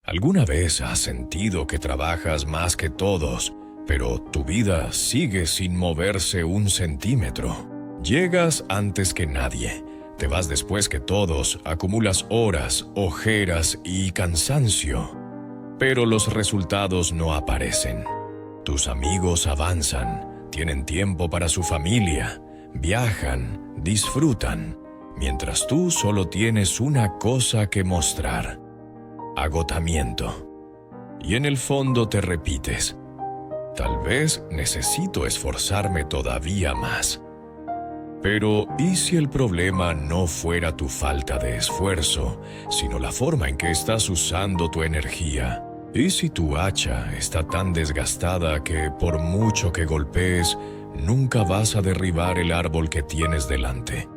¿Alguna vez has sentido que trabajas más que todos, pero tu vida sigue sin moverse un centímetro? Llegas antes que nadie, te vas después que todos, acumulas horas, ojeras y cansancio, pero los resultados no aparecen. Tus amigos avanzan, tienen tiempo para su familia, viajan, disfrutan, mientras tú solo tienes una cosa que mostrar: agotamiento. Y en el fondo te repites: tal vez necesito esforzarme todavía más. Pero, ¿y si el problema no fuera tu falta de esfuerzo, sino la forma en que estás usando tu energía? ¿Y si tu hacha está tan desgastada que, por mucho que golpees, nunca vas a derribar el árbol que tienes delante?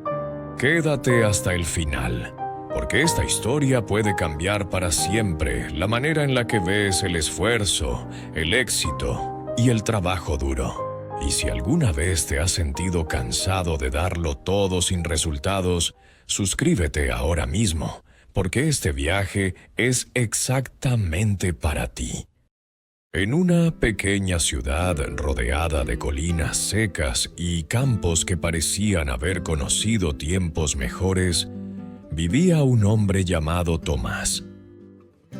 Quédate hasta el final, porque esta historia puede cambiar para siempre la manera en la que ves el esfuerzo, el éxito y el trabajo duro. Y si alguna vez te has sentido cansado de darlo todo sin resultados, suscríbete ahora mismo, porque este viaje es exactamente para ti. En una pequeña ciudad rodeada de colinas secas y campos que parecían haber conocido tiempos mejores, vivía un hombre llamado Tomás.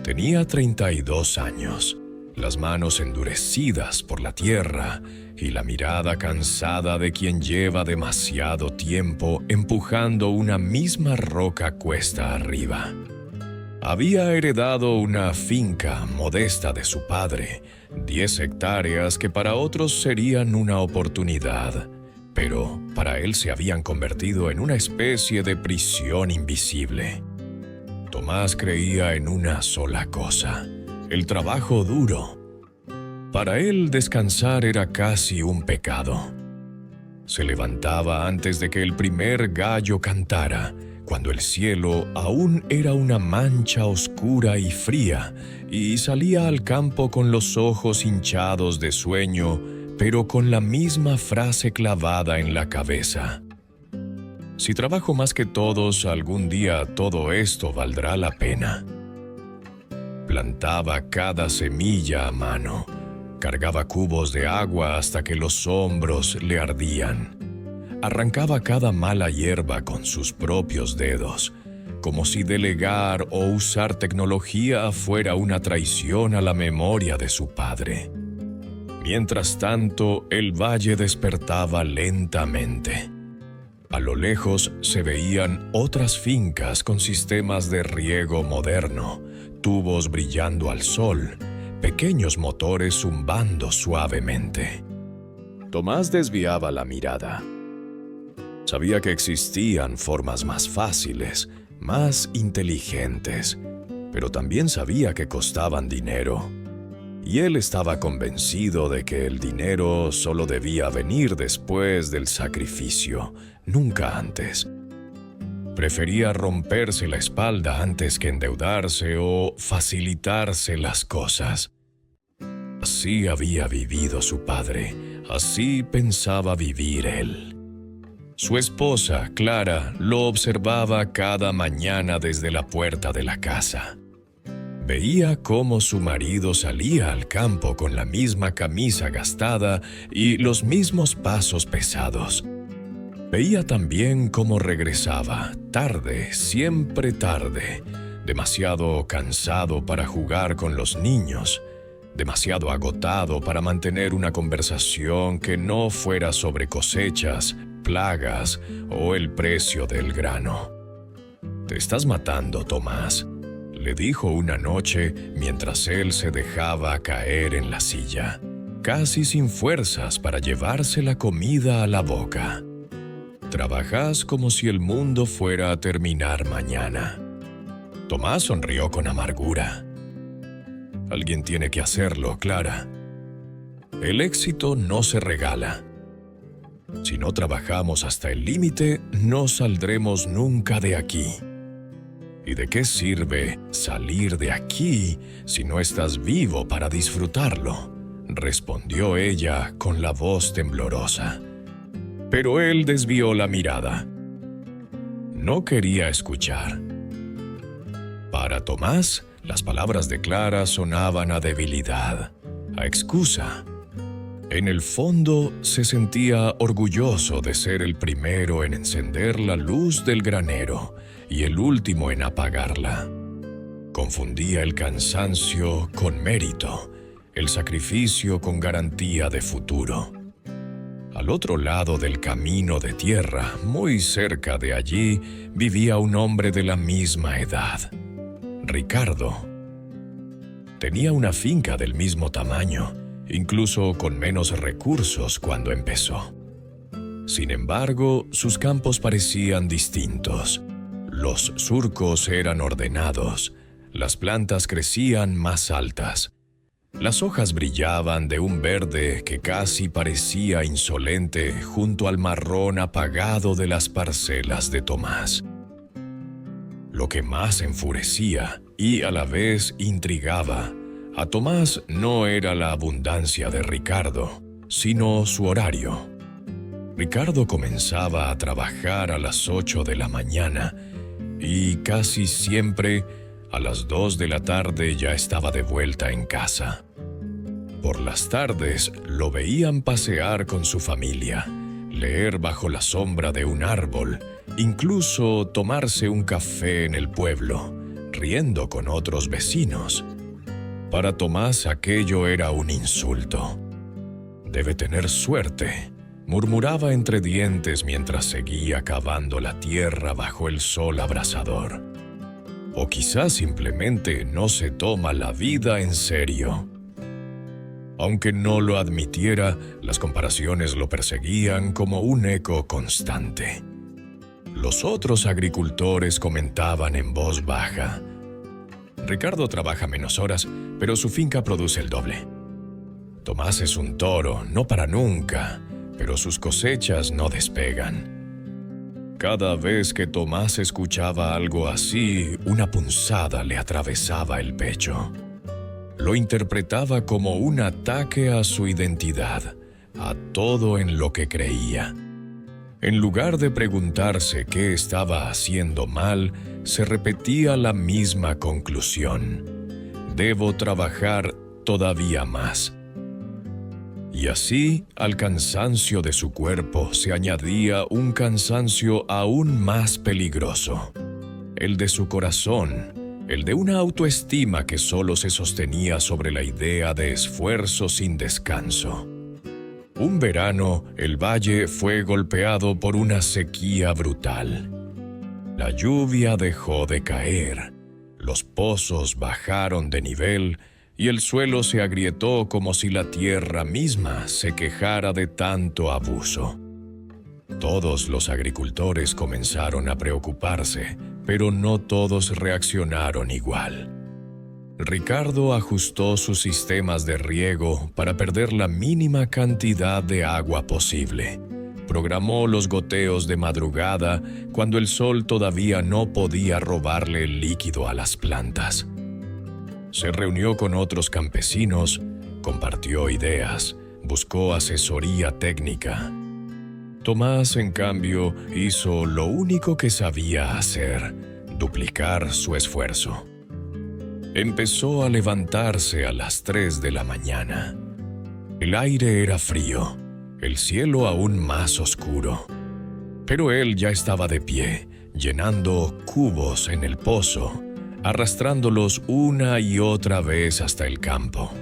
Tenía 32 años, las manos endurecidas por la tierra y la mirada cansada de quien lleva demasiado tiempo empujando una misma roca cuesta arriba. Había heredado una finca modesta de su padre, 10 hectáreas que para otros serían una oportunidad, pero para él se habían convertido en una especie de prisión invisible. Tomás creía en una sola cosa: el trabajo duro. Para él descansar era casi un pecado. Se levantaba antes de que el primer gallo cantara, cuando el cielo aún era una mancha oscura y fría, y salía al campo con los ojos hinchados de sueño, pero con la misma frase clavada en la cabeza: si trabajo más que todos, algún día todo esto valdrá la pena. Plantaba cada semilla a mano, cargaba cubos de agua hasta que los hombros le ardían. Arrancaba cada mala hierba con sus propios dedos, como si delegar o usar tecnología fuera una traición a la memoria de su padre. Mientras tanto, el valle despertaba lentamente. A lo lejos se veían otras fincas con sistemas de riego moderno, tubos brillando al sol, pequeños motores zumbando suavemente. Tomás desviaba la mirada. Sabía que existían formas más fáciles, más inteligentes, pero también sabía que costaban dinero. Y él estaba convencido de que el dinero solo debía venir después del sacrificio, nunca antes. Prefería romperse la espalda antes que endeudarse o facilitarse las cosas. Así había vivido su padre, así pensaba vivir él. Su esposa, Clara, lo observaba cada mañana desde la puerta de la casa. Veía cómo su marido salía al campo con la misma camisa gastada y los mismos pasos pesados. Veía también cómo regresaba, tarde, siempre tarde, demasiado cansado para jugar con los niños, demasiado agotado para mantener una conversación que no fuera sobre cosechas, plagas o el precio del grano. «Te estás matando, Tomás», le dijo una noche mientras él se dejaba caer en la silla, casi sin fuerzas para llevarse la comida a la boca. «Trabajas como si el mundo fuera a terminar mañana». Tomás sonrió con amargura. «Alguien tiene que hacerlo, Clara. El éxito no se regala. Si no trabajamos hasta el límite, no saldremos nunca de aquí. ¿Y de qué sirve salir de aquí si no estás vivo para disfrutarlo?», respondió ella con la voz temblorosa. Pero él desvió la mirada. No quería escuchar. Para Tomás, Las palabras de Clara sonaban a debilidad, a excusa. En el fondo se sentía orgulloso de ser el primero en encender la luz del granero y el último en apagarla. Confundía el cansancio con mérito, el sacrificio con garantía de futuro. Al otro lado del camino de tierra, muy cerca de allí, vivía un hombre de la misma edad, Ricardo. Tenía una finca del mismo tamaño, incluso con menos recursos cuando empezó. Sin embargo, sus campos parecían distintos. Los surcos eran ordenados, las plantas crecían más altas. Las hojas brillaban de un verde que casi parecía insolente junto al marrón apagado de las parcelas de Tomás. Lo que más enfurecía y a la vez intrigaba a Tomás no era la abundancia de Ricardo, sino su horario. Ricardo comenzaba a trabajar a las 8 de la mañana y casi siempre a las 2 de la tarde ya estaba de vuelta en casa. Por las tardes lo veían pasear con su familia, leer bajo la sombra de un árbol, incluso tomarse un café en el pueblo, riendo con otros vecinos. Para Tomás aquello era un insulto. «Debe tener suerte», murmuraba entre dientes mientras seguía cavando la tierra bajo el sol abrasador. O quizás simplemente no se toma la vida en serio. Aunque no lo admitiera, las comparaciones lo perseguían como un eco constante. Los otros agricultores comentaban en voz baja: «Ricardo trabaja menos horas, pero su finca produce el doble. Tomás es un toro, no para nunca, pero sus cosechas no despegan». Cada vez que Tomás escuchaba algo así, una punzada le atravesaba el pecho. Lo interpretaba como un ataque a su identidad, a todo en lo que creía. En lugar de preguntarse qué estaba haciendo mal, se repetía la misma conclusión: «Debo trabajar todavía más». Y así, al cansancio de su cuerpo se añadía un cansancio aún más peligroso, el de su corazón, el de una autoestima que solo se sostenía sobre la idea de esfuerzo sin descanso. Un verano, el valle fue golpeado por una sequía brutal. La lluvia dejó de caer, los pozos bajaron de nivel y el suelo se agrietó como si la tierra misma se quejara de tanto abuso. Todos los agricultores comenzaron a preocuparse, pero no todos reaccionaron igual. Ricardo ajustó sus sistemas de riego para perder la mínima cantidad de agua posible. Programó los goteos de madrugada cuando el sol todavía no podía robarle el líquido a las plantas. Se reunió con otros campesinos, compartió ideas, buscó asesoría técnica. Tomás, en cambio, hizo lo único que sabía hacer: duplicar su esfuerzo. Empezó a levantarse a las 3 de la mañana. El aire era frío, el cielo aún más oscuro. Pero él ya estaba de pie, llenando cubos en el pozo, arrastrándolos una y otra vez hasta el campo.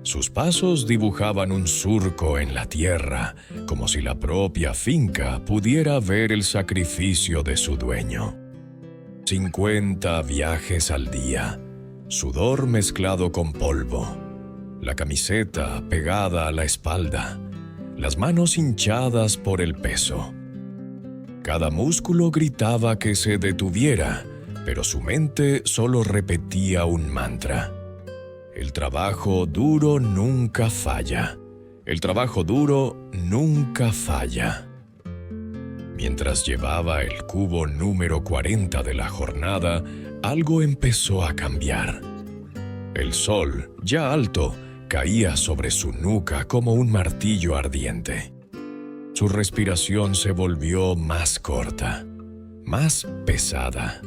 Sus pasos dibujaban un surco en la tierra, como si la propia finca pudiera ver el sacrificio de su dueño. 50 viajes al día, sudor mezclado con polvo, la camiseta pegada a la espalda, las manos hinchadas por el peso. Cada músculo gritaba que se detuviera, pero su mente solo repetía un mantra: el trabajo duro nunca falla. El trabajo duro nunca falla. Mientras llevaba el cubo número 40 de la jornada, algo empezó a cambiar. El sol, ya alto, caía sobre su nuca como un martillo ardiente. Su respiración se volvió más corta, más pesada.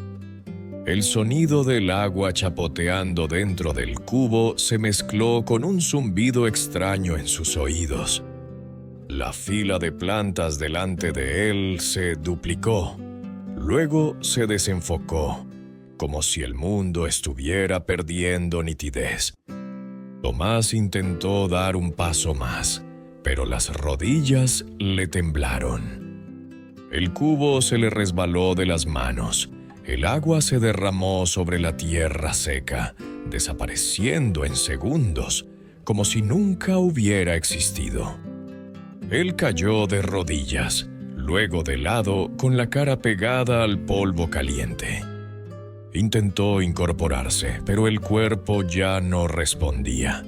El sonido del agua chapoteando dentro del cubo se mezcló con un zumbido extraño en sus oídos. La fila de plantas delante de él se duplicó. Luego se desenfocó, como si el mundo estuviera perdiendo nitidez. Tomás intentó dar un paso más, pero las rodillas le temblaron. El cubo se le resbaló de las manos. El agua se derramó sobre la tierra seca, desapareciendo en segundos, como si nunca hubiera existido. Él cayó de rodillas, luego de lado, con la cara pegada al polvo caliente. Intentó incorporarse, pero el cuerpo ya no respondía.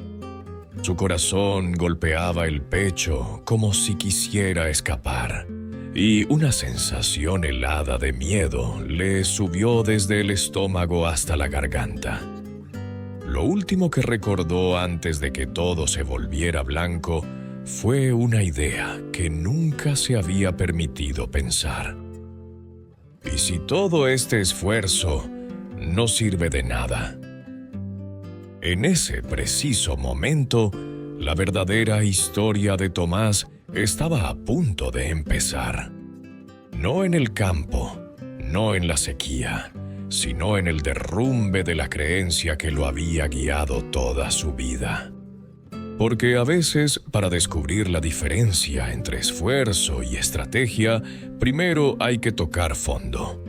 Su corazón golpeaba el pecho como si quisiera escapar, y una sensación helada de miedo le subió desde el estómago hasta la garganta. Lo último que recordó antes de que todo se volviera blanco fue una idea que nunca se había permitido pensar. ¿Y si todo este esfuerzo no sirve de nada? En ese preciso momento, la verdadera historia de Tomás estaba a punto de empezar. No en el campo, no en la sequía, sino en el derrumbe de la creencia que lo había guiado toda su vida. Porque a veces, para descubrir la diferencia entre esfuerzo y estrategia, primero hay que tocar fondo.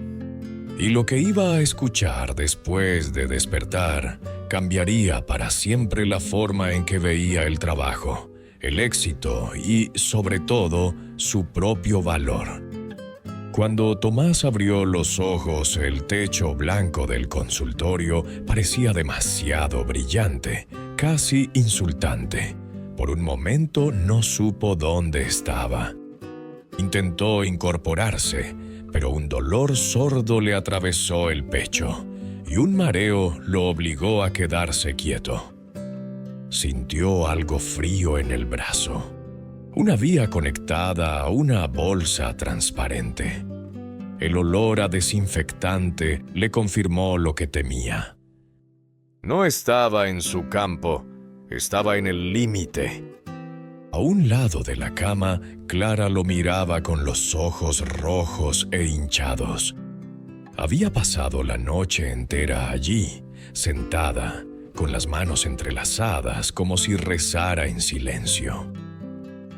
Y lo que iba a escuchar después de despertar cambiaría para siempre la forma en que veía el trabajo, el éxito y, sobre todo, su propio valor. Cuando Tomás abrió los ojos, el techo blanco del consultorio parecía demasiado brillante, casi insultante. Por un momento no supo dónde estaba. Intentó incorporarse, pero un dolor sordo le atravesó el pecho y un mareo lo obligó a quedarse quieto. Sintió algo frío en el brazo, una vía conectada a una bolsa transparente. El olor a desinfectante le confirmó lo que temía. No estaba en su campo, estaba en el límite. A un lado de la cama, Clara lo miraba con los ojos rojos e hinchados. Había pasado la noche entera allí, sentada, con las manos entrelazadas, como si rezara en silencio.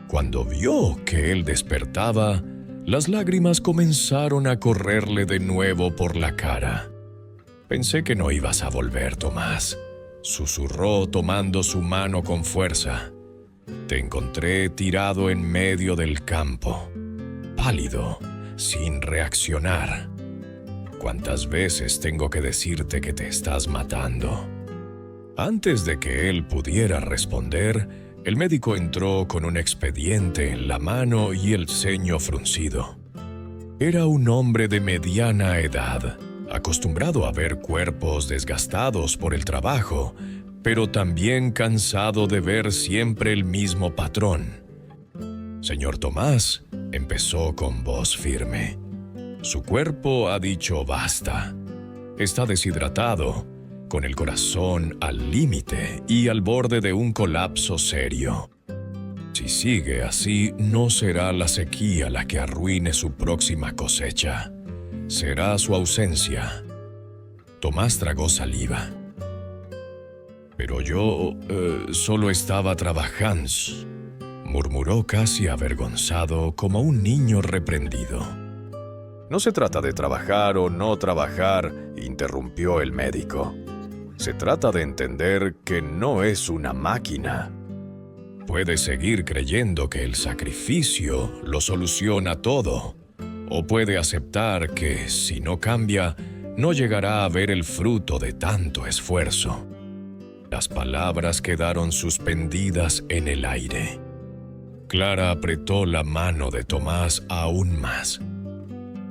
Cuando vio que él despertaba, las lágrimas comenzaron a correrle de nuevo por la cara. «Pensé que no ibas a volver, Tomás», susurró tomando su mano con fuerza. «Te encontré tirado en medio del campo, pálido, sin reaccionar. ¿Cuántas veces tengo que decirte que te estás matando?» Antes de que él pudiera responder, el médico entró con un expediente en la mano y el ceño fruncido. Era un hombre de mediana edad, acostumbrado a ver cuerpos desgastados por el trabajo, pero también cansado de ver siempre el mismo patrón. «Señor Tomás», empezó con voz firme, «su cuerpo ha dicho basta. Está deshidratado, con el corazón al límite y al borde de un colapso serio. Si sigue así, no será la sequía la que arruine su próxima cosecha. Será su ausencia». Tomás tragó saliva. «Pero yo solo estaba trabajando», murmuró casi avergonzado, como un niño reprendido. «No se trata de trabajar o no trabajar», interrumpió el médico. «Se trata de entender que no es una máquina. Puede seguir creyendo que el sacrificio lo soluciona todo, o puede aceptar que, si no cambia, no llegará a ver el fruto de tanto esfuerzo». Las palabras quedaron suspendidas en el aire. Clara apretó la mano de Tomás aún más.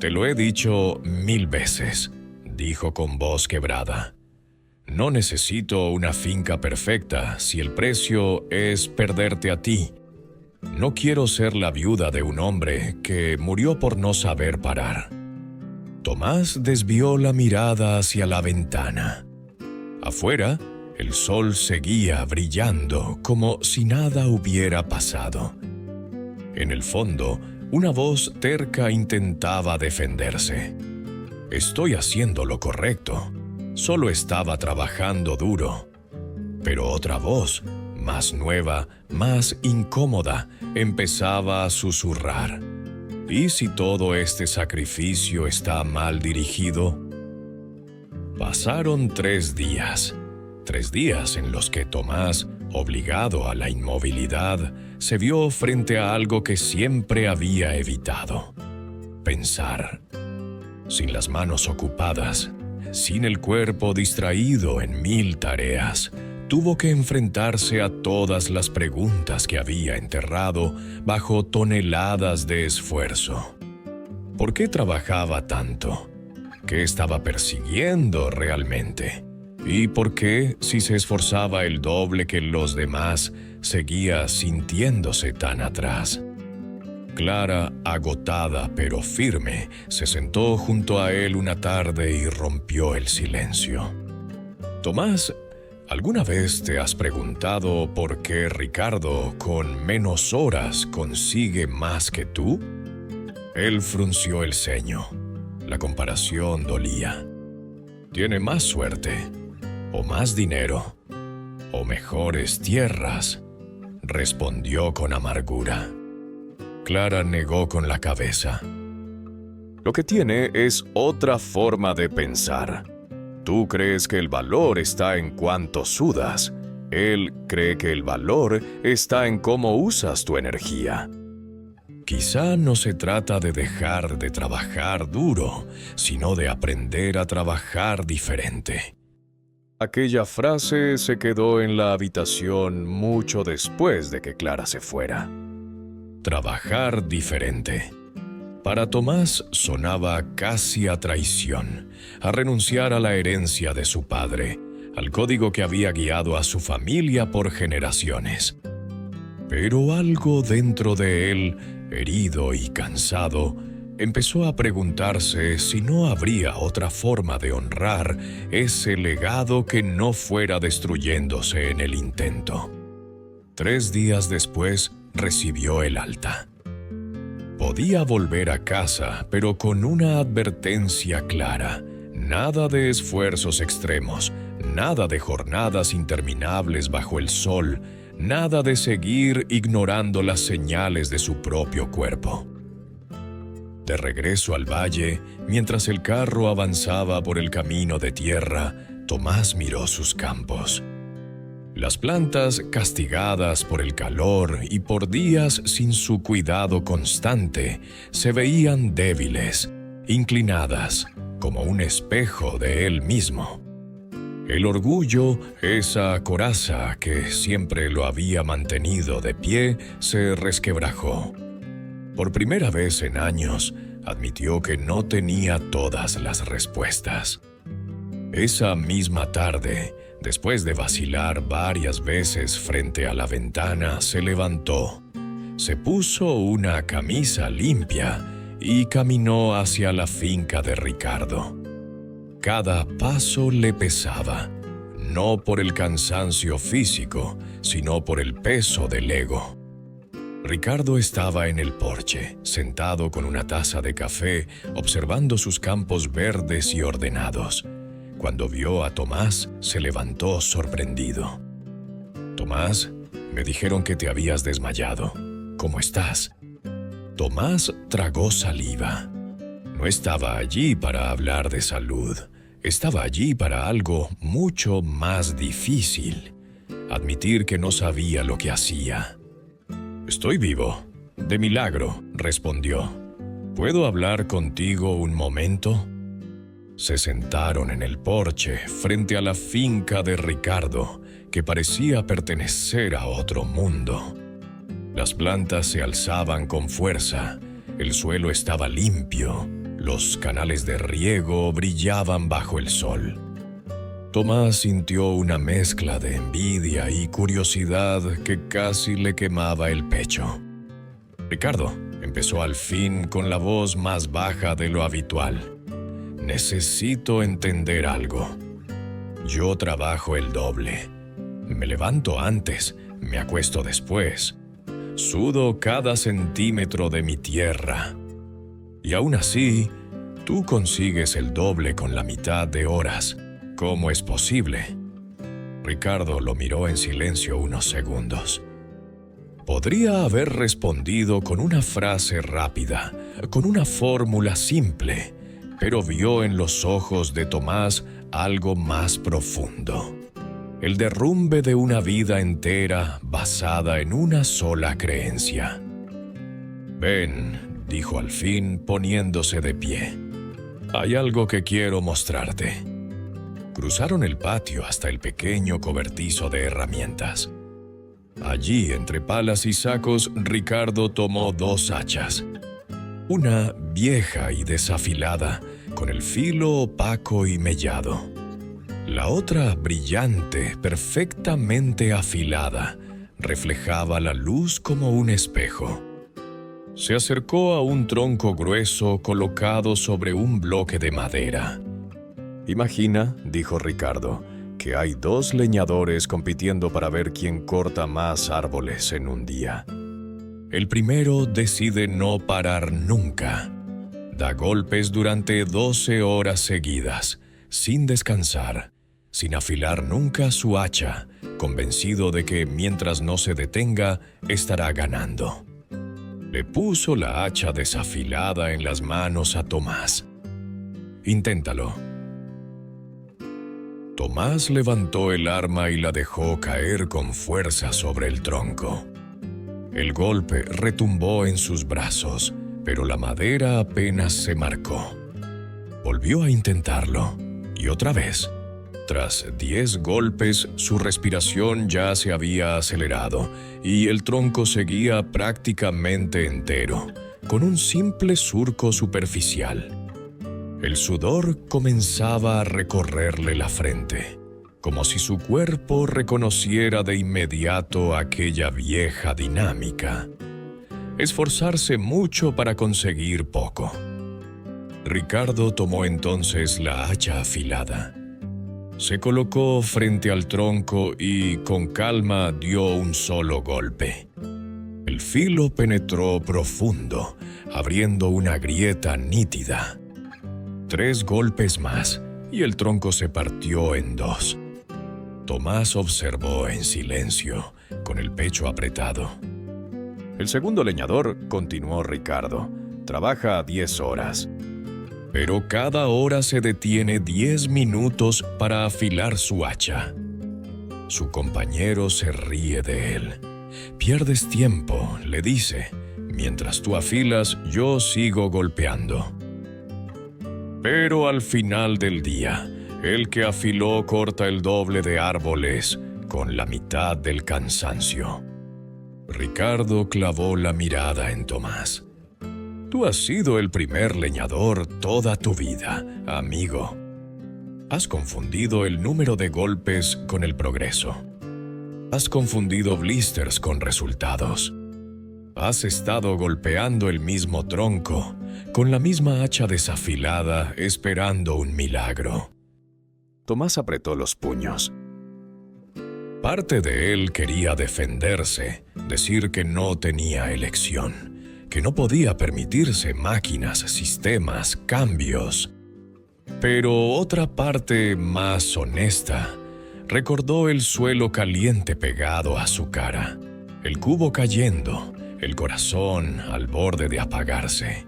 «Te lo he dicho 1000 veces», dijo con voz quebrada. «No necesito una finca perfecta si el precio es perderte a ti. No quiero ser la viuda de un hombre que murió por no saber parar. Tomás desvió la mirada hacia la ventana. Afuera, el sol seguía brillando como si nada hubiera pasado. En el fondo, una voz terca intentaba defenderse. Estoy haciendo lo correcto. Solo estaba trabajando duro. Pero otra voz, más nueva, más incómoda, empezaba a susurrar. ¿Y si todo este sacrificio está mal dirigido? Pasaron 3 días. 3 días en los que Tomás, obligado a la inmovilidad, se vio frente a algo que siempre había evitado: pensar. Sin las manos ocupadas, sin el cuerpo distraído en 1000 tareas, tuvo que enfrentarse a todas las preguntas que había enterrado bajo toneladas de esfuerzo. ¿Por qué trabajaba tanto? ¿Qué estaba persiguiendo realmente? ¿Y por qué, si se esforzaba el doble que los demás, seguía sintiéndose tan atrás? Clara, agotada pero firme, se sentó junto a él una tarde y rompió el silencio. Tomás, ¿alguna vez te has preguntado por qué Ricardo, con menos horas, consigue más que tú? Él frunció el ceño. La comparación dolía. Tiene más suerte, o más dinero, o mejores tierras, respondió con amargura. Clara negó con la cabeza. Lo que tiene es otra forma de pensar. Tú crees que el valor está en cuánto sudas. Él cree que el valor está en cómo usas tu energía. Quizá no se trata de dejar de trabajar duro, sino de aprender a trabajar diferente. Aquella frase se quedó en la habitación mucho después de que Clara se fuera. Trabajar diferente. Para Tomás sonaba casi a traición, a renunciar a la herencia de su padre, al código que había guiado a su familia por generaciones. Pero algo dentro de él, herido y cansado, empezó a preguntarse si no habría otra forma de honrar ese legado que no fuera destruyéndose en el intento. 3 días después recibió el alta. Podía volver a casa, pero con una advertencia clara: nada de esfuerzos extremos, nada de jornadas interminables bajo el sol, nada de seguir ignorando las señales de su propio cuerpo. De regreso al valle, mientras el carro avanzaba por el camino de tierra, Tomás miró sus campos. Las plantas, castigadas por el calor y por días sin su cuidado constante, se veían débiles, inclinadas, como un espejo de él mismo. El orgullo, esa coraza que siempre lo había mantenido de pie, se resquebrajó. Por primera vez en años, admitió que no tenía todas las respuestas. Esa misma tarde, después de vacilar varias veces frente a la ventana, se levantó, se puso una camisa limpia y caminó hacia la finca de Ricardo. Cada paso le pesaba, no por el cansancio físico, sino por el peso del ego. Ricardo estaba en el porche, sentado con una taza de café, observando sus campos verdes y ordenados. Cuando vio a Tomás, se levantó sorprendido. «Tomás, me dijeron que te habías desmayado. ¿Cómo estás?» Tomás tragó saliva. No estaba allí para hablar de salud. Estaba allí para algo mucho más difícil: admitir que no sabía lo que hacía. «Estoy vivo, de milagro», respondió. «¿Puedo hablar contigo un momento?» Se sentaron en el porche frente a la finca de Ricardo, que parecía pertenecer a otro mundo. Las plantas se alzaban con fuerza, el suelo estaba limpio, los canales de riego brillaban bajo el sol. Tomás sintió una mezcla de envidia y curiosidad que casi le quemaba el pecho. «Ricardo», empezó al fin con la voz más baja de lo habitual, necesito entender algo. Yo trabajo el doble. Me levanto antes, me acuesto después. Sudo cada centímetro de mi tierra. Y aún así, tú consigues el doble con la mitad de horas. ¿Cómo es posible? Ricardo lo miró en silencio unos segundos. Podría haber respondido con una frase rápida, con una fórmula simple, pero vio en los ojos de Tomás algo más profundo. El derrumbe de una vida entera basada en una sola creencia. «Ven», dijo al fin, poniéndose de pie. «Hay algo que quiero mostrarte». Cruzaron el patio hasta el pequeño cobertizo de herramientas. Allí, entre palas y sacos, Ricardo tomó 2 hachas. Una vieja y desafilada, con el filo opaco y mellado. La otra brillante, perfectamente afilada, reflejaba la luz como un espejo. Se acercó a un tronco grueso colocado sobre un bloque de madera. «Imagina», dijo Ricardo, «que hay 2 leñadores compitiendo para ver quién corta más árboles en un día. El primero decide no parar nunca. Da golpes durante 12 horas seguidas, sin descansar, sin afilar nunca su hacha, convencido de que mientras no se detenga, estará ganando». Le puso la hacha desafilada en las manos a Tomás. «Inténtalo». Tomás levantó el arma y la dejó caer con fuerza sobre el tronco. El golpe retumbó en sus brazos, pero la madera apenas se marcó. Volvió a intentarlo, y otra vez. Tras 10 golpes, su respiración ya se había acelerado, y el tronco seguía prácticamente entero, con un simple surco superficial. El sudor comenzaba a recorrerle la frente, como si su cuerpo reconociera de inmediato aquella vieja dinámica. Esforzarse mucho para conseguir poco. Ricardo tomó entonces la hacha afilada. Se colocó frente al tronco y, con calma, dio un solo golpe. El filo penetró profundo, abriendo una grieta nítida. 3 golpes más, y el tronco se partió en 2. Tomás observó en silencio, con el pecho apretado. «El segundo leñador», continuó Ricardo, «trabaja 10 horas. Pero cada hora se detiene 10 minutos para afilar su hacha». Su compañero se ríe de él. «Pierdes tiempo», le dice. «Mientras tú afilas, yo sigo golpeando». Pero al final del día, el que afiló corta el doble de árboles con la mitad del cansancio. Ricardo clavó la mirada en Tomás. «Tú has sido el primer leñador toda tu vida, amigo. Has confundido el número de golpes con el progreso. Has confundido blisters con resultados. Has estado golpeando el mismo tronco, con la misma hacha desafilada, esperando un milagro». Tomás apretó los puños. Parte de él quería defenderse, decir que no tenía elección, que no podía permitirse máquinas, sistemas, cambios. Pero otra parte más honesta recordó el suelo caliente pegado a su cara, el cubo cayendo, el corazón al borde de apagarse.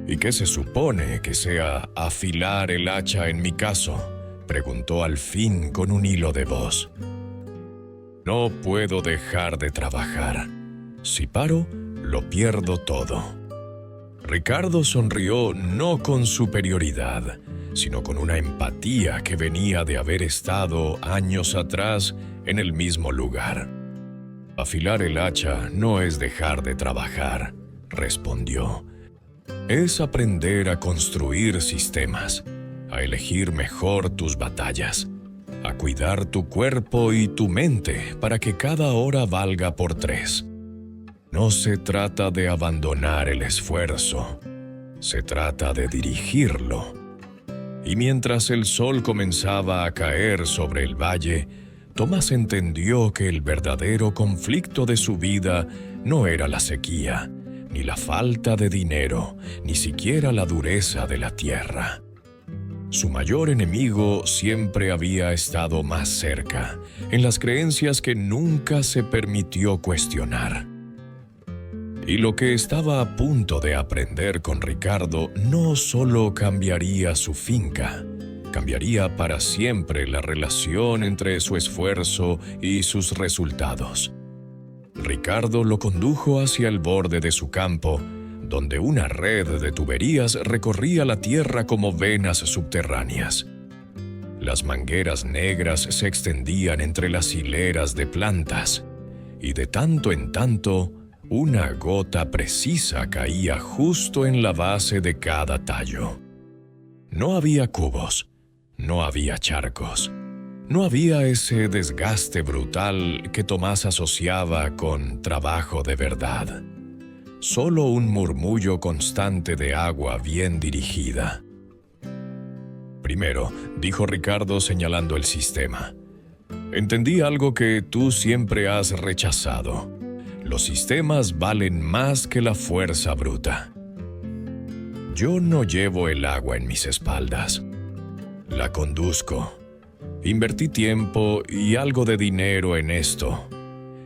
«¿Y qué se supone que sea afilar el hacha en mi caso?», preguntó al fin con un hilo de voz. «No puedo dejar de trabajar. Si paro, lo pierdo todo». Ricardo sonrió no con superioridad, sino con una empatía que venía de haber estado años atrás en el mismo lugar. «Afilar el hacha no es dejar de trabajar», respondió. «Es aprender a construir sistemas, a elegir mejor tus batallas, a cuidar tu cuerpo y tu mente para que cada hora valga por 3. No se trata de abandonar el esfuerzo, se trata de dirigirlo. Y mientras el sol comenzaba a caer sobre el valle, Tomás entendió que el verdadero conflicto de su vida no era la sequía, ni la falta de dinero, ni siquiera la dureza de la tierra. Su mayor enemigo siempre había estado más cerca, en las creencias que nunca se permitió cuestionar. Y lo que estaba a punto de aprender con Ricardo no solo cambiaría su finca, cambiaría para siempre la relación entre su esfuerzo y sus resultados. Ricardo lo condujo hacia el borde de su campo, donde una red de tuberías recorría la tierra como venas subterráneas. Las mangueras negras se extendían entre las hileras de plantas, y de tanto en tanto, una gota precisa caía justo en la base de cada tallo. No había cubos, no había charcos, no había ese desgaste brutal que Tomás asociaba con trabajo de verdad. Solo un murmullo constante de agua bien dirigida. Primero, dijo Ricardo señalando el sistema, entendí algo que tú siempre has rechazado. Los sistemas valen más que la fuerza bruta. Yo no llevo el agua en mis espaldas. La conduzco. Invertí tiempo y algo de dinero en esto.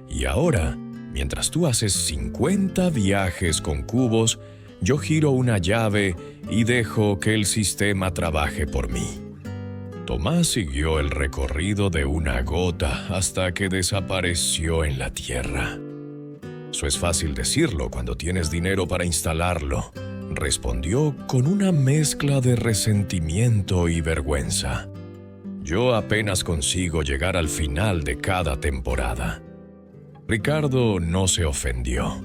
Y ahora, mientras tú haces 50 viajes con cubos, yo giro una llave y dejo que el sistema trabaje por mí. Tomás siguió el recorrido de una gota hasta que desapareció en la tierra. Eso es fácil decirlo cuando tienes dinero para instalarlo, respondió con una mezcla de resentimiento y vergüenza. Yo apenas consigo llegar al final de cada temporada. Ricardo no se ofendió,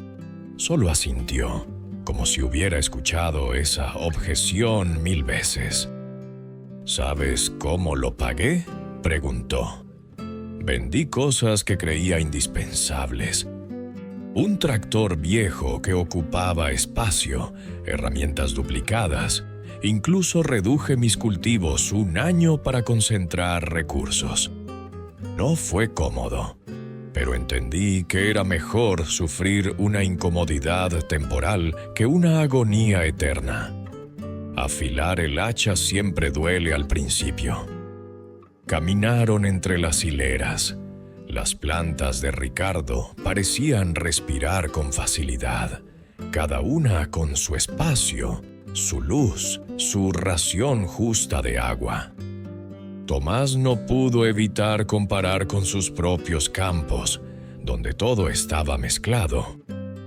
solo asintió, como si hubiera escuchado esa objeción 1000 veces. ¿Sabes cómo lo pagué?, preguntó. Vendí cosas que creía indispensables. Un tractor viejo que ocupaba espacio, herramientas duplicadas. Incluso reduje mis cultivos 1 año para concentrar recursos. No fue cómodo, pero entendí que era mejor sufrir una incomodidad temporal que una agonía eterna. Afilar el hacha siempre duele al principio. Caminaron entre las hileras. Las plantas de Ricardo parecían respirar con facilidad, cada una con su espacio, su luz, su ración justa de agua. Tomás no pudo evitar comparar con sus propios campos, donde todo estaba mezclado,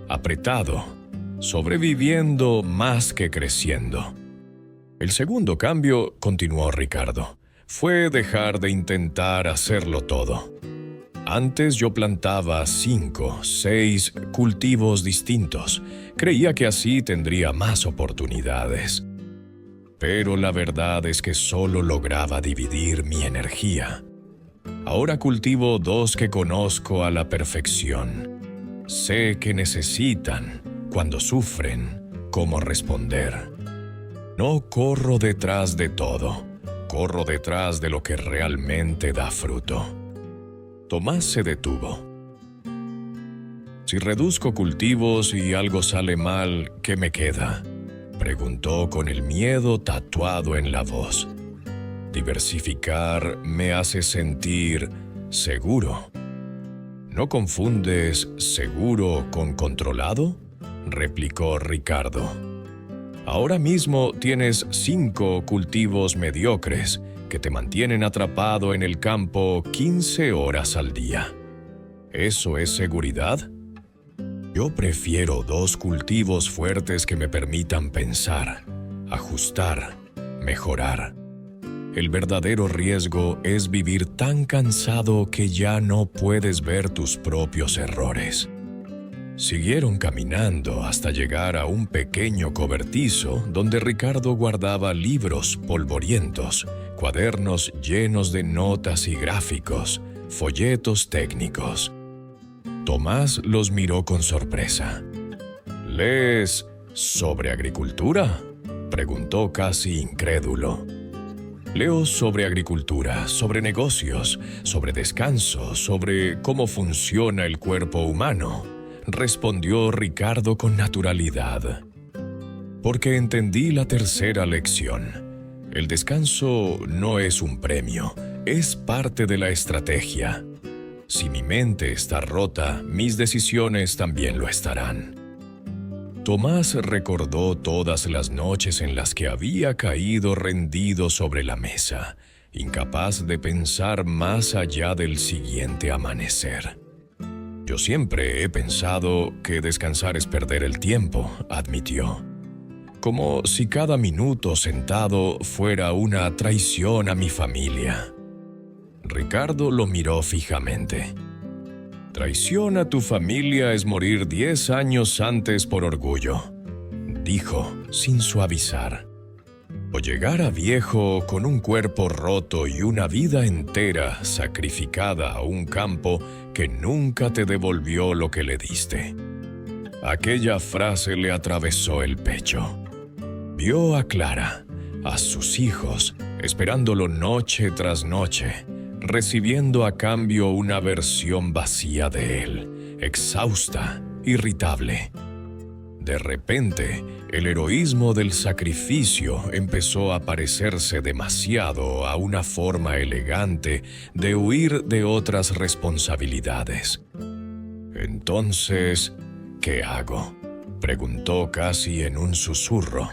apretado, sobreviviendo más que creciendo. El segundo cambio, continuó Ricardo, fue dejar de intentar hacerlo todo. Antes yo plantaba 5, 6 cultivos distintos. Creía que así tendría más oportunidades. Pero la verdad es que solo lograba dividir mi energía. Ahora cultivo 2 que conozco a la perfección. Sé que necesitan, cuando sufren, cómo responder. No corro detrás de todo, corro detrás de lo que realmente da fruto. Tomás se detuvo. Si reduzco cultivos y algo sale mal, ¿qué me queda?, preguntó con el miedo tatuado en la voz. Diversificar me hace sentir seguro. ¿No confundes seguro con controlado?, replicó Ricardo. Ahora mismo tienes 5 cultivos mediocres que te mantienen atrapado en el campo 15 horas al día. ¿Eso es seguridad? Yo prefiero 2 cultivos fuertes que me permitan pensar, ajustar, mejorar. El verdadero riesgo es vivir tan cansado que ya no puedes ver tus propios errores. Siguieron caminando hasta llegar a un pequeño cobertizo donde Ricardo guardaba libros polvorientos, cuadernos llenos de notas y gráficos, folletos técnicos. Tomás los miró con sorpresa. ¿Lees sobre agricultura?, preguntó casi incrédulo. Leo sobre agricultura, sobre negocios, sobre descanso, sobre cómo funciona el cuerpo humano, respondió Ricardo con naturalidad. Porque entendí la tercera lección. El descanso no es un premio, es parte de la estrategia. Si mi mente está rota, mis decisiones también lo estarán. Tomás recordó todas las noches en las que había caído rendido sobre la mesa, incapaz de pensar más allá del siguiente amanecer. Yo siempre he pensado que descansar es perder el tiempo, admitió. Como si cada minuto sentado fuera una traición a mi familia. Ricardo lo miró fijamente. Traición a tu familia es morir 10 años antes por orgullo, dijo sin suavizar. O llegar a viejo con un cuerpo roto y una vida entera sacrificada a un campo que nunca te devolvió lo que le diste. Aquella frase le atravesó el pecho. Vio a Clara, a sus hijos, esperándolo noche tras noche, recibiendo a cambio una versión vacía de él, exhausta, irritable. De repente, el heroísmo del sacrificio empezó a parecerse demasiado a una forma elegante de huir de otras responsabilidades. Entonces, ¿qué hago?, preguntó casi en un susurro.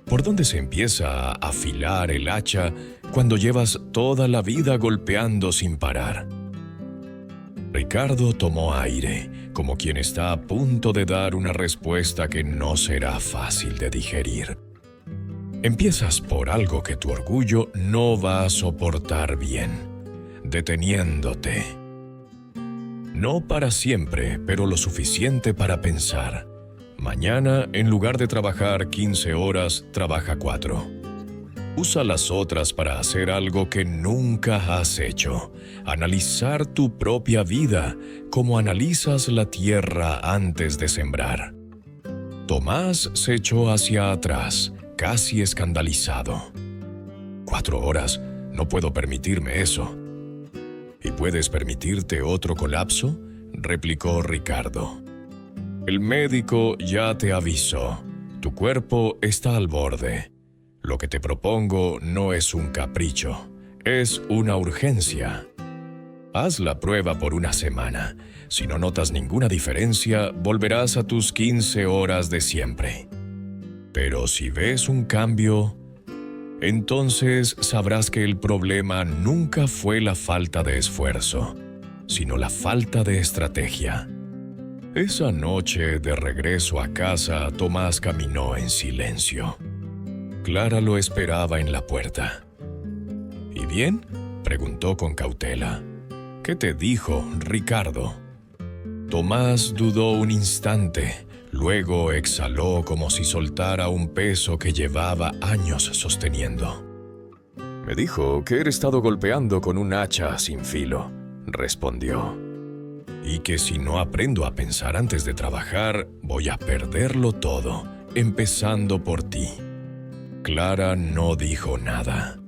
¿Por dónde se empieza a afilar el hacha cuando llevas toda la vida golpeando sin parar? Ricardo tomó aire, como quien está a punto de dar una respuesta que no será fácil de digerir. Empiezas por algo que tu orgullo no va a soportar bien, deteniéndote. No para siempre, pero lo suficiente para pensar. Mañana, en lugar de trabajar 15 horas, trabaja 4. Usa las otras para hacer algo que nunca has hecho. Analizar tu propia vida como analizas la tierra antes de sembrar. Tomás se echó hacia atrás, casi escandalizado. 4 horas, no puedo permitirme eso. ¿Y puedes permitirte otro colapso?, replicó Ricardo. El médico ya te avisó. Tu cuerpo está al borde. Lo que te propongo no es un capricho, es una urgencia. Haz la prueba por una semana. Si no notas ninguna diferencia, volverás a tus 15 horas de siempre. Pero si ves un cambio, entonces sabrás que el problema nunca fue la falta de esfuerzo, sino la falta de estrategia. Esa noche, de regreso a casa, Tomás caminó en silencio. Clara lo esperaba en la puerta. ¿Y bien?, preguntó con cautela. ¿Qué te dijo, Ricardo? Tomás dudó un instante, luego exhaló como si soltara un peso que llevaba años sosteniendo. Me dijo que he estado golpeando con un hacha sin filo, respondió. Y que si no aprendo a pensar antes de trabajar, voy a perderlo todo, empezando por ti. Clara no dijo nada.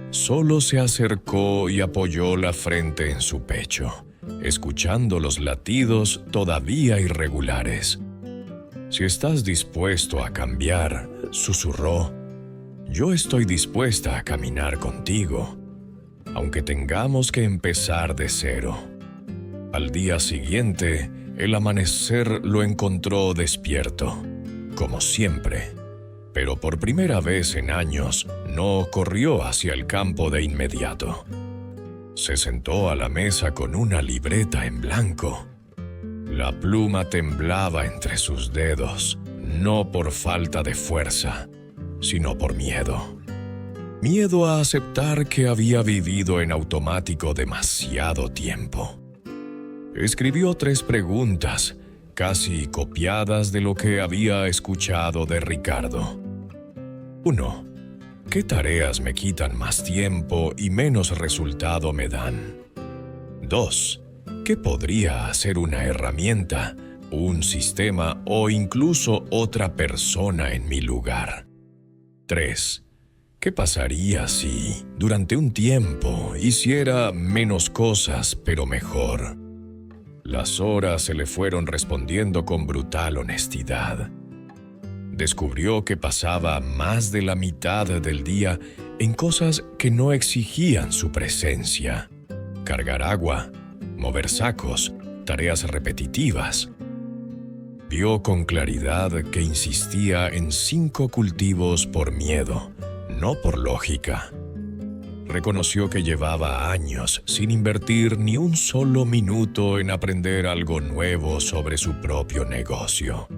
Solo se acercó y apoyó la frente en su pecho, escuchando los latidos todavía irregulares. Si estás dispuesto a cambiar, susurró, yo estoy dispuesta a caminar contigo, aunque tengamos que empezar de cero. Al día siguiente, el amanecer lo encontró despierto, como siempre, pero por primera vez en años no corrió hacia el campo de inmediato. Se sentó a la mesa con una libreta en blanco. La pluma temblaba entre sus dedos, no por falta de fuerza, sino por miedo. Miedo a aceptar que había vivido en automático demasiado tiempo. Escribió 3 preguntas, casi copiadas de lo que había escuchado de Ricardo. 1. ¿Qué tareas me quitan más tiempo y menos resultado me dan? 2. ¿Qué podría hacer una herramienta, un sistema o incluso otra persona en mi lugar? 3. ¿Qué pasaría si, durante un tiempo, hiciera menos cosas, pero mejor? Las horas se le fueron respondiendo con brutal honestidad. Descubrió que pasaba más de la mitad del día en cosas que no exigían su presencia. Cargar agua, mover sacos, tareas repetitivas. Vio con claridad que insistía en 5 cultivos por miedo, no por lógica. Reconoció que llevaba años sin invertir ni un solo minuto en aprender algo nuevo sobre su propio negocio.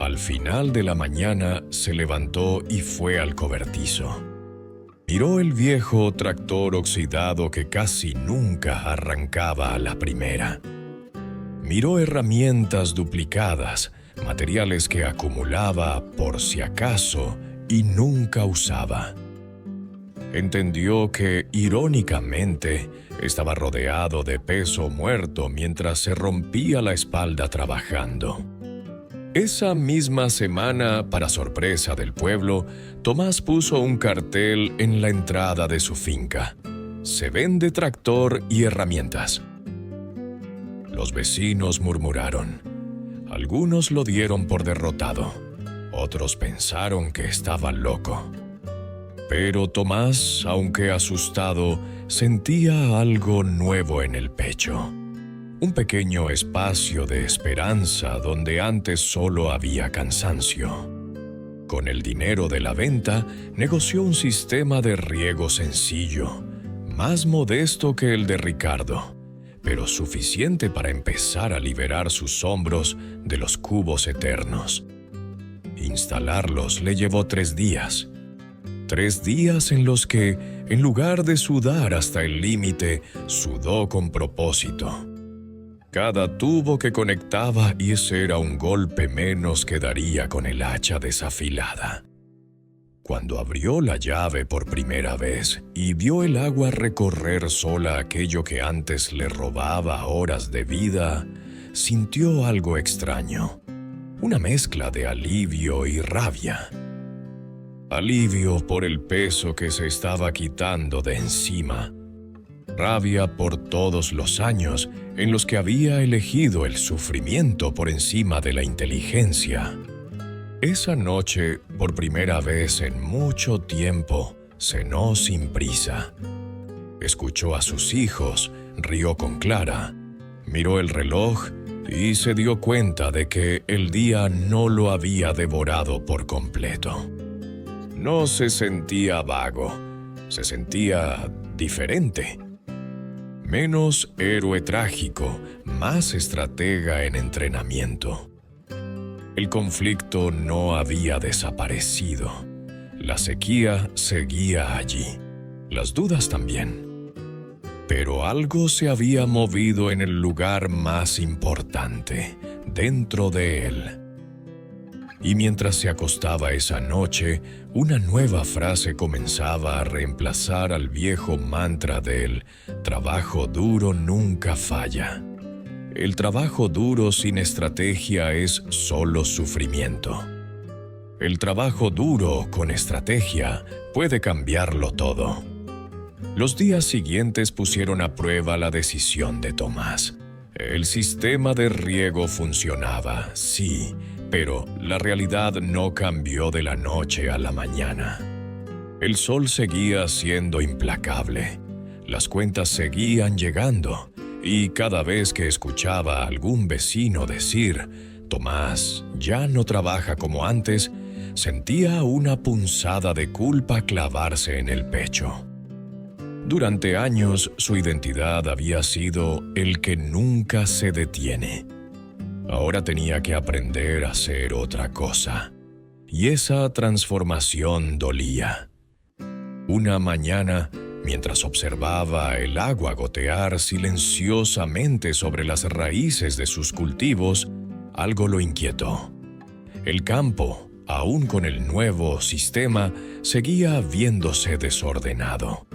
Al final de la mañana se levantó y fue al cobertizo. Miró el viejo tractor oxidado que casi nunca arrancaba a la primera. Miró herramientas duplicadas, materiales que acumulaba por si acaso y nunca usaba. Entendió que, irónicamente, estaba rodeado de peso muerto mientras se rompía la espalda trabajando. Esa misma semana, para sorpresa del pueblo, Tomás puso un cartel en la entrada de su finca. Se vende tractor y herramientas. Los vecinos murmuraron. Algunos lo dieron por derrotado. Otros pensaron que estaba loco. Pero Tomás, aunque asustado, sentía algo nuevo en el pecho. Un pequeño espacio de esperanza donde antes solo había cansancio. Con el dinero de la venta, negoció un sistema de riego sencillo, más modesto que el de Ricardo, pero suficiente para empezar a liberar sus hombros de los cubos eternos. Instalarlos le llevó 3 días. 3 días en los que, en lugar de sudar hasta el límite, sudó con propósito. Cada tubo que conectaba y ese era un golpe menos que daría con el hacha desafilada. Cuando abrió la llave por primera vez y vio el agua recorrer sola aquello que antes le robaba horas de vida, sintió algo extraño, una mezcla de alivio y rabia. Alivio por el peso que se estaba quitando de encima. Rabia por todos los años en los que había elegido el sufrimiento por encima de la inteligencia. Esa noche, por primera vez en mucho tiempo, cenó sin prisa. Escuchó a sus hijos, rió con Clara, miró el reloj y se dio cuenta de que el día no lo había devorado por completo. No se sentía vago, se sentía diferente. Menos héroe trágico, más estratega en entrenamiento. El conflicto no había desaparecido. La sequía seguía allí, las dudas también. Pero algo se había movido en el lugar más importante, dentro de él. Y mientras se acostaba esa noche, una nueva frase comenzaba a reemplazar al viejo mantra del trabajo duro nunca falla. El trabajo duro sin estrategia es solo sufrimiento. El trabajo duro con estrategia puede cambiarlo todo. Los días siguientes pusieron a prueba la decisión de Tomás. El sistema de riego funcionaba, sí, pero la realidad no cambió de la noche a la mañana. El sol seguía siendo implacable, las cuentas seguían llegando, y cada vez que escuchaba a algún vecino decir «Tomás ya no trabaja como antes», sentía una punzada de culpa clavarse en el pecho. Durante años, su identidad había sido el que nunca se detiene. Ahora tenía que aprender a hacer otra cosa, y esa transformación dolía. Una mañana, mientras observaba el agua gotear silenciosamente sobre las raíces de sus cultivos, algo lo inquietó. El campo, aún con el nuevo sistema, seguía viéndose desordenado.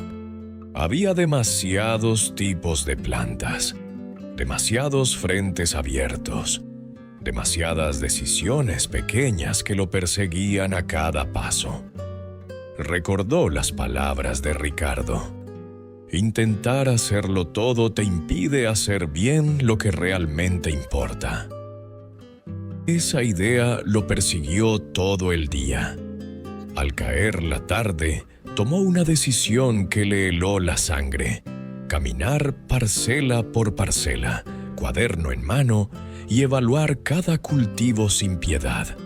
Había demasiados tipos de plantas, demasiados frentes abiertos, demasiadas decisiones pequeñas que lo perseguían a cada paso. Recordó las palabras de Ricardo. Intentar hacerlo todo te impide hacer bien lo que realmente importa. Esa idea lo persiguió todo el día. Al caer la tarde, tomó una decisión que le heló la sangre: caminar parcela por parcela, cuaderno en mano, y evaluar cada cultivo sin piedad.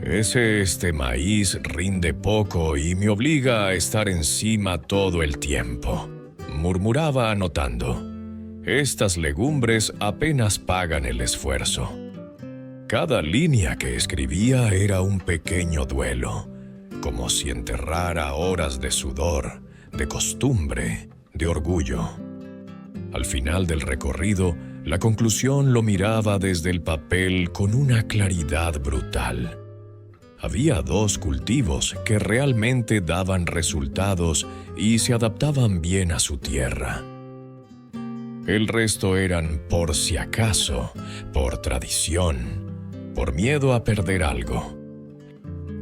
Este maíz rinde poco y me obliga a estar encima todo el tiempo, murmuraba anotando. Estas legumbres apenas pagan el esfuerzo. Cada línea que escribía era un pequeño duelo, como si enterrara horas de sudor, de costumbre, de orgullo. Al final del recorrido, la conclusión lo miraba desde el papel con una claridad brutal. Había 2 cultivos que realmente daban resultados y se adaptaban bien a su tierra. El resto eran por si acaso, por tradición, por miedo a perder algo.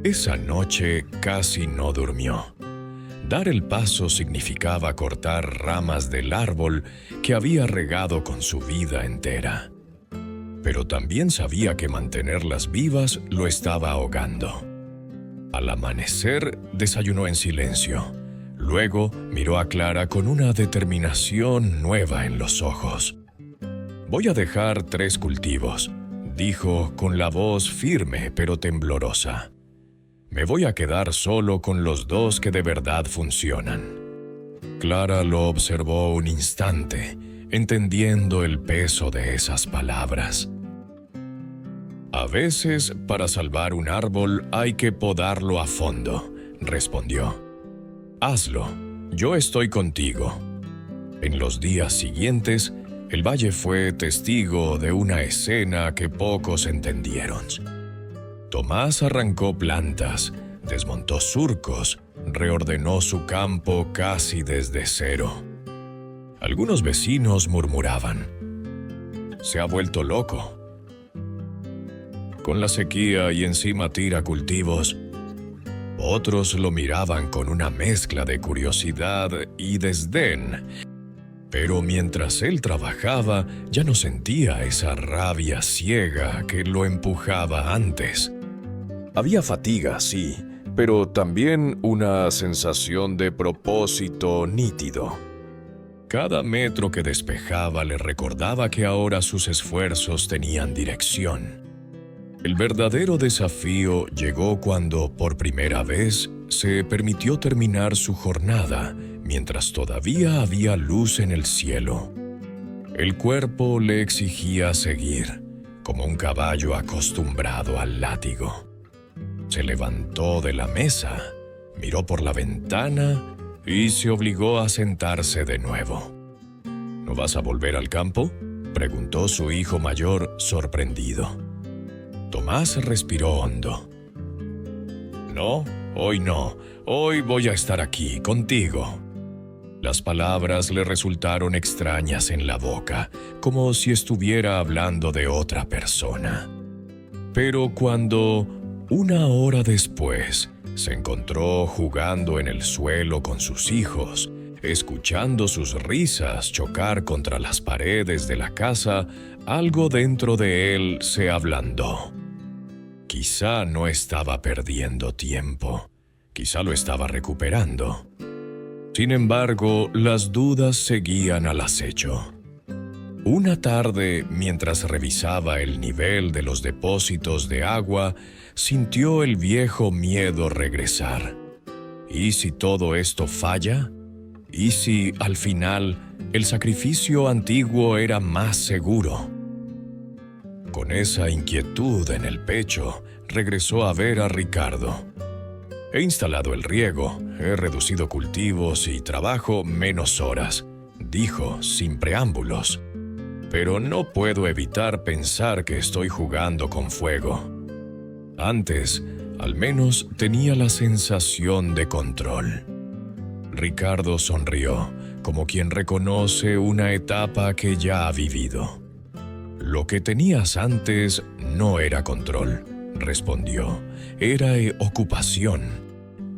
Esa noche casi no durmió. Dar el paso significaba cortar ramas del árbol que había regado con su vida entera. Pero también sabía que mantenerlas vivas lo estaba ahogando. Al amanecer, desayunó en silencio. Luego miró a Clara con una determinación nueva en los ojos. «Voy a dejar 3 cultivos», dijo con la voz firme pero temblorosa. «Me voy a quedar solo con los 2 que de verdad funcionan». Clara lo observó un instante, entendiendo el peso de esas palabras. «A veces, para salvar un árbol hay que podarlo a fondo», respondió. «Hazlo, yo estoy contigo». En los días siguientes, el valle fue testigo de una escena que pocos entendieron. Tomás arrancó plantas, desmontó surcos, reordenó su campo casi desde cero. Algunos vecinos murmuraban: «Se ha vuelto loco. Con la sequía y encima tira cultivos». Otros lo miraban con una mezcla de curiosidad y desdén. Pero mientras él trabajaba, ya no sentía esa rabia ciega que lo empujaba antes. Había fatiga, sí, pero también una sensación de propósito nítido. Cada metro que despejaba le recordaba que ahora sus esfuerzos tenían dirección. El verdadero desafío llegó cuando, por primera vez, se permitió terminar su jornada mientras todavía había luz en el cielo. El cuerpo le exigía seguir, como un caballo acostumbrado al látigo. Se levantó de la mesa, miró por la ventana y se obligó a sentarse de nuevo. «¿No vas a volver al campo?», preguntó su hijo mayor, sorprendido. Tomás respiró hondo. «No, hoy no. Hoy voy a estar aquí, contigo». Las palabras le resultaron extrañas en la boca, como si estuviera hablando de otra persona. Pero cuando, 1 hora después, se encontró jugando en el suelo con sus hijos, escuchando sus risas chocar contra las paredes de la casa, algo dentro de él se ablandó. Quizá no estaba perdiendo tiempo, quizá lo estaba recuperando. Sin embargo, las dudas seguían al acecho. Una tarde, mientras revisaba el nivel de los depósitos de agua, sintió el viejo miedo regresar. ¿Y si todo esto falla? ¿Y si, al final, el sacrificio antiguo era más seguro? Con esa inquietud en el pecho, regresó a ver a Ricardo. «He instalado el riego, he reducido cultivos y trabajo menos horas», dijo sin preámbulos. «Pero no puedo evitar pensar que estoy jugando con fuego. Antes, al menos, tenía la sensación de control». Ricardo sonrió, como quien reconoce una etapa que ya ha vivido. «Lo que tenías antes no era control», respondió. «Era ocupación.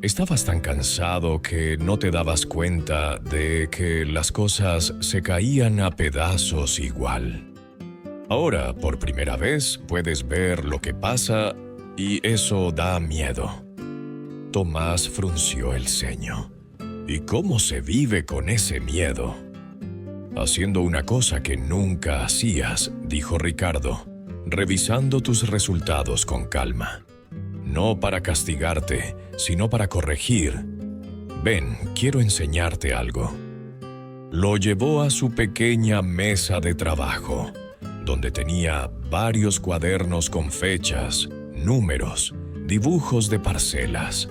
Estabas tan cansado que no te dabas cuenta de que las cosas se caían a pedazos igual. Ahora, por primera vez, puedes ver lo que pasa y eso da miedo. Tomás frunció el ceño. ¿Y cómo se vive con ese miedo? Haciendo una cosa que nunca hacías, dijo Ricardo, revisando tus resultados con calma. No para castigarte, sino para corregir. Ven, quiero enseñarte algo. Lo llevó a su pequeña mesa de trabajo, donde tenía varios cuadernos con fechas, números, dibujos de parcelas.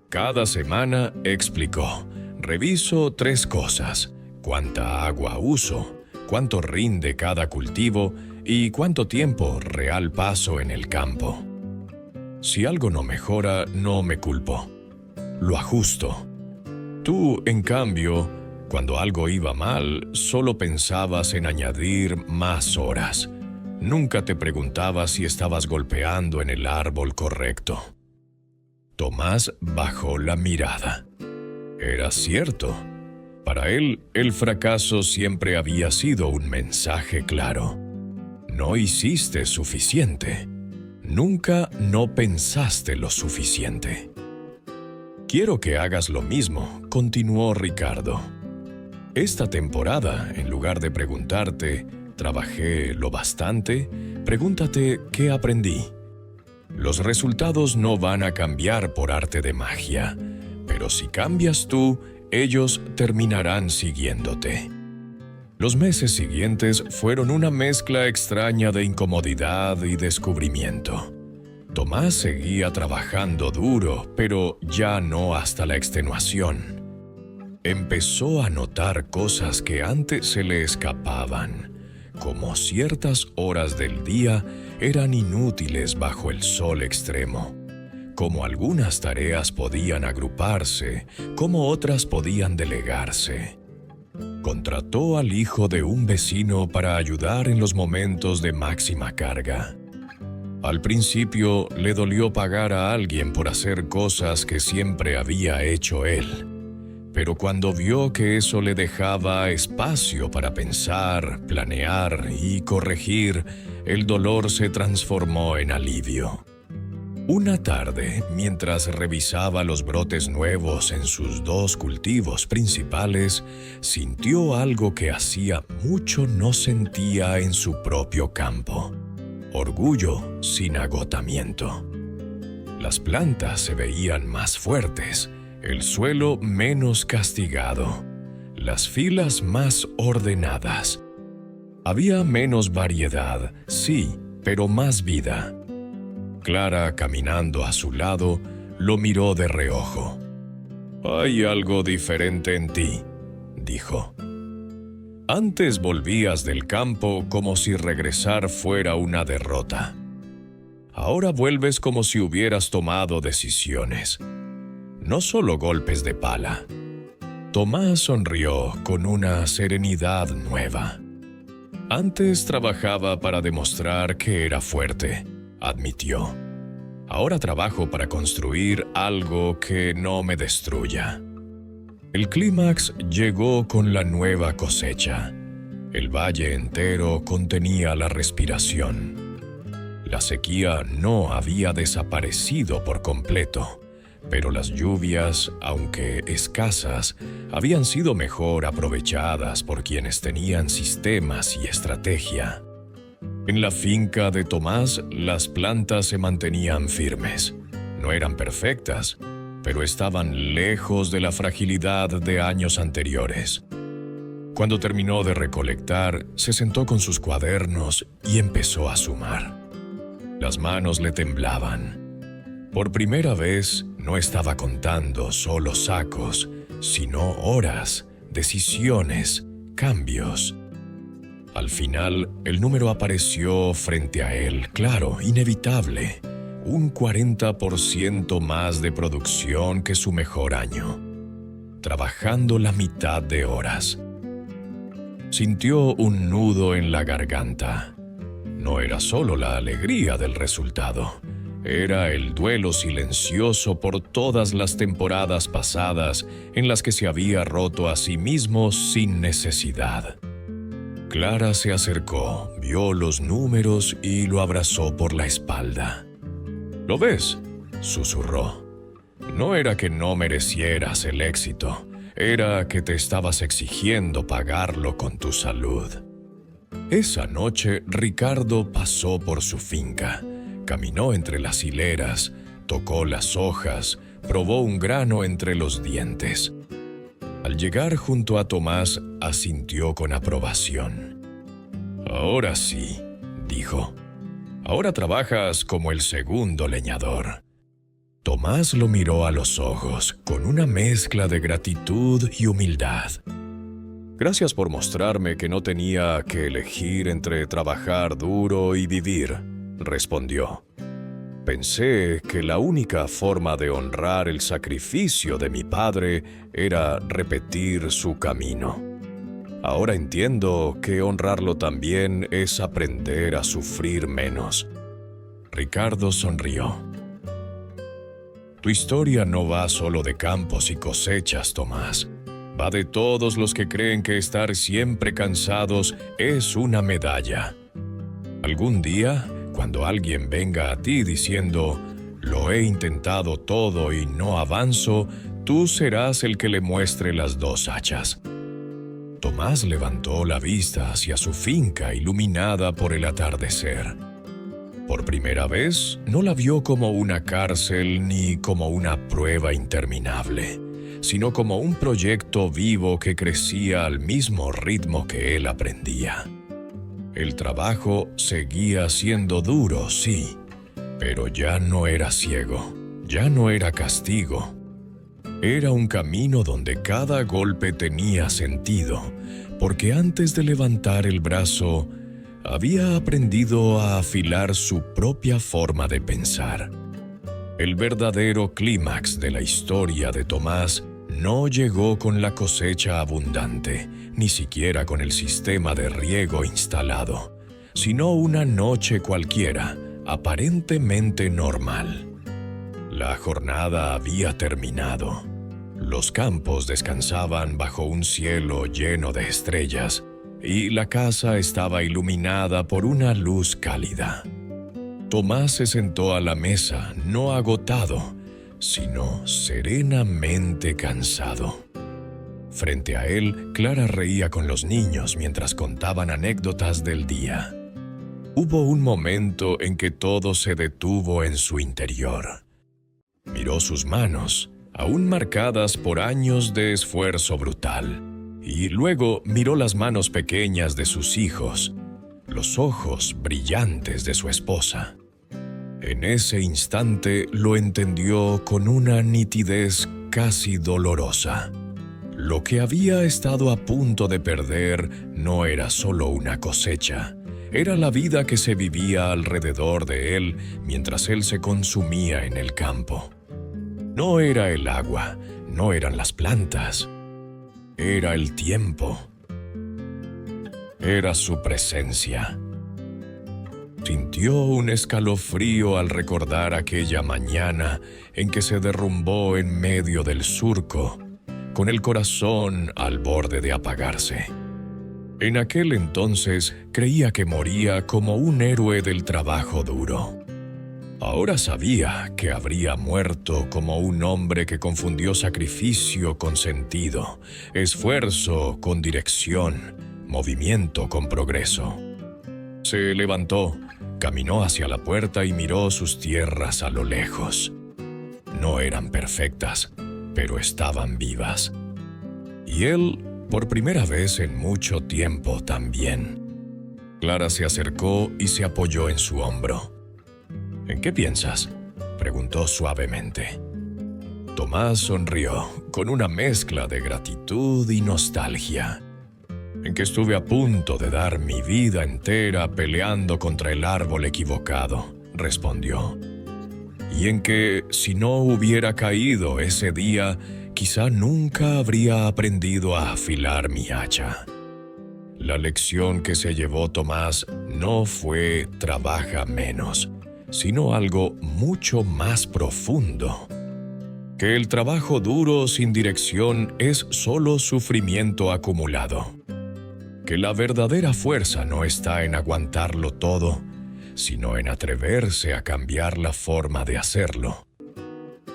Cada semana, explicó, reviso 3 cosas: cuánta agua uso, cuánto rinde cada cultivo y cuánto tiempo real paso en el campo. Si algo no mejora, no me culpo. Lo ajusto. Tú, en cambio, cuando algo iba mal, solo pensabas en añadir más horas. Nunca te preguntabas si estabas golpeando en el árbol correcto. Tomás bajó la mirada. Era cierto. Para él, el fracaso siempre había sido un mensaje claro. No hiciste suficiente. Nunca no pensaste lo suficiente. Quiero que hagas lo mismo, continuó Ricardo. Esta temporada, en lugar de preguntarte, ¿trabajé lo bastante?, pregúntate ¿qué aprendí? Los resultados no van a cambiar por arte de magia, pero si cambias tú, ellos terminarán siguiéndote. Los meses siguientes fueron una mezcla extraña de incomodidad y descubrimiento. Tomás seguía trabajando duro, pero ya no hasta la extenuación. Empezó a notar cosas que antes se le escapaban, como ciertas horas del día eran inútiles bajo el sol extremo, como algunas tareas podían agruparse, como otras podían delegarse. Contrató al hijo de un vecino para ayudar en los momentos de máxima carga. Al principio le dolió pagar a alguien por hacer cosas que siempre había hecho él, pero cuando vio que eso le dejaba espacio para pensar, planear y corregir, el dolor se transformó en alivio. Una tarde, mientras revisaba los brotes nuevos en sus 2 cultivos principales, sintió algo que hacía mucho no sentía en su propio campo: orgullo sin agotamiento. Las plantas se veían más fuertes, el suelo menos castigado, las filas más ordenadas. Había menos variedad, sí, pero más vida. Clara, caminando a su lado, lo miró de reojo. «Hay algo diferente en ti», dijo. «Antes volvías del campo como si regresar fuera una derrota. Ahora vuelves como si hubieras tomado decisiones. No solo golpes de pala». Tomás sonrió con una serenidad nueva. Antes trabajaba para demostrar que era fuerte, admitió. Ahora trabajo para construir algo que no me destruya. El clímax llegó con la nueva cosecha. El valle entero contenía la respiración. La sequía no había desaparecido por completo, pero las lluvias, aunque escasas, habían sido mejor aprovechadas por quienes tenían sistemas y estrategia. En la finca de Tomás, las plantas se mantenían firmes. No eran perfectas, pero estaban lejos de la fragilidad de años anteriores. Cuando terminó de recolectar, se sentó con sus cuadernos y empezó a sumar. Las manos le temblaban. Por primera vez, no estaba contando solo sacos, sino horas, decisiones, cambios. Al final, el número apareció frente a él, claro, inevitable. Un 40% más de producción que su mejor año. Trabajando la mitad de horas. Sintió un nudo en la garganta. No era solo la alegría del resultado. Era el duelo silencioso por todas las temporadas pasadas en las que se había roto a sí mismo sin necesidad. Clara se acercó, vio los números y lo abrazó por la espalda. «¿Lo ves?», susurró. «No era que no merecieras el éxito, era que te estabas exigiendo pagarlo con tu salud». Esa noche, Ricardo pasó por su finca. Caminó entre las hileras, tocó las hojas, probó un grano entre los dientes. Al llegar junto a Tomás, asintió con aprobación. «Ahora sí», dijo. «Ahora trabajas como el segundo leñador». Tomás lo miró a los ojos, con una mezcla de gratitud y humildad. «Gracias por mostrarme que no tenía que elegir entre trabajar duro y vivir», respondió. «Pensé que la única forma de honrar el sacrificio de mi padre era repetir su camino. Ahora entiendo que honrarlo también es aprender a sufrir menos». Ricardo sonrió. «Tu historia no va solo de campos y cosechas, Tomás. Va de todos los que creen que estar siempre cansados es una medalla. Algún día, cuando alguien venga a ti diciendo, «Lo he intentado todo y no avanzo», tú serás el que le muestre las dos hachas». Tomás levantó la vista hacia su finca iluminada por el atardecer. Por primera vez, no la vio como una cárcel ni como una prueba interminable, sino como un proyecto vivo que crecía al mismo ritmo que él aprendía. El trabajo seguía siendo duro, sí, pero ya no era ciego, ya no era castigo. Era un camino donde cada golpe tenía sentido, porque antes de levantar el brazo, había aprendido a afilar su propia forma de pensar. El verdadero clímax de la historia de Tomás no llegó con la cosecha abundante, ni siquiera con el sistema de riego instalado, sino una noche cualquiera, aparentemente normal. La jornada había terminado. Los campos descansaban bajo un cielo lleno de estrellas, y la casa estaba iluminada por una luz cálida. Tomás se sentó a la mesa, no agotado, sino serenamente cansado. Frente a él, Clara reía con los niños mientras contaban anécdotas del día. Hubo un momento en que todo se detuvo en su interior. Miró sus manos, aún marcadas por años de esfuerzo brutal, y luego miró las manos pequeñas de sus hijos, los ojos brillantes de su esposa. En ese instante lo entendió con una nitidez casi dolorosa. Lo que había estado a punto de perder no era solo una cosecha, era la vida que se vivía alrededor de él mientras él se consumía en el campo. No era el agua, no eran las plantas, era el tiempo. Era su presencia. Sintió un escalofrío al recordar aquella mañana en que se derrumbó en medio del surco, con el corazón al borde de apagarse. En aquel entonces creía que moría como un héroe del trabajo duro. Ahora sabía que habría muerto como un hombre que confundió sacrificio con sentido, esfuerzo con dirección, movimiento con progreso. Se levantó, caminó hacia la puerta y miró sus tierras a lo lejos. No eran perfectas, pero estaban vivas. Y él, por primera vez en mucho tiempo, también. Clara se acercó y se apoyó en su hombro. «¿En qué piensas?», preguntó suavemente. Tomás sonrió, con una mezcla de gratitud y nostalgia. «En que estuve a punto de dar mi vida entera peleando contra el árbol equivocado», respondió. «Y en que, si no hubiera caído ese día, quizá nunca habría aprendido a afilar mi hacha». La lección que se llevó Tomás no fue «trabaja menos», sino algo mucho más profundo. Que el trabajo duro sin dirección es solo sufrimiento acumulado. Que la verdadera fuerza no está en aguantarlo todo, sino en atreverse a cambiar la forma de hacerlo.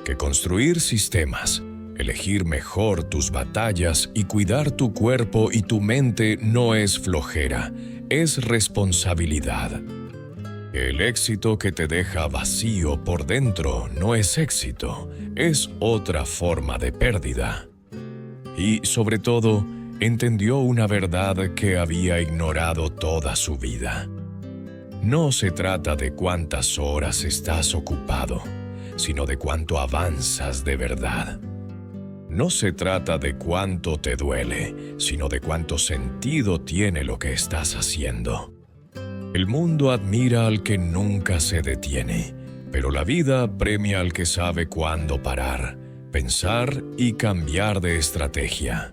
Que construir sistemas, elegir mejor tus batallas y cuidar tu cuerpo y tu mente no es flojera, es responsabilidad. El éxito que te deja vacío por dentro no es éxito, es otra forma de pérdida. Y, sobre todo, entendió una verdad que había ignorado toda su vida. No se trata de cuántas horas estás ocupado, sino de cuánto avanzas de verdad. No se trata de cuánto te duele, sino de cuánto sentido tiene lo que estás haciendo. El mundo admira al que nunca se detiene, pero la vida premia al que sabe cuándo parar, pensar y cambiar de estrategia.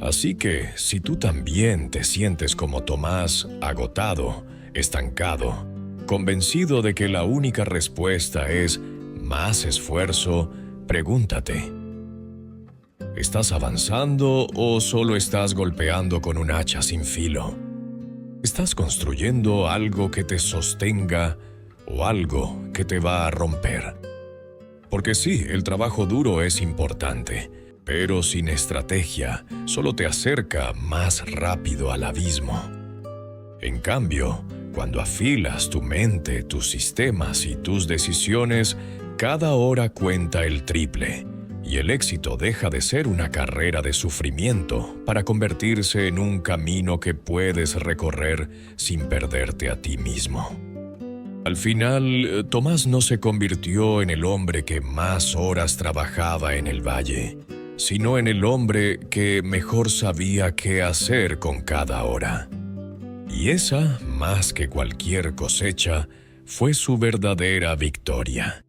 Así que, si tú también te sientes como Tomás, agotado, estancado, convencido de que la única respuesta es más esfuerzo, pregúntate: ¿estás avanzando o solo estás golpeando con un hacha sin filo? ¿Estás construyendo algo que te sostenga o algo que te va a romper? Porque sí, el trabajo duro es importante, pero sin estrategia solo te acerca más rápido al abismo. En cambio, cuando afilas tu mente, tus sistemas y tus decisiones, cada hora cuenta el triple. Y el éxito deja de ser una carrera de sufrimiento para convertirse en un camino que puedes recorrer sin perderte a ti mismo. Al final, Tomás no se convirtió en el hombre que más horas trabajaba en el valle, sino en el hombre que mejor sabía qué hacer con cada hora. Y esa, más que cualquier cosecha, fue su verdadera victoria.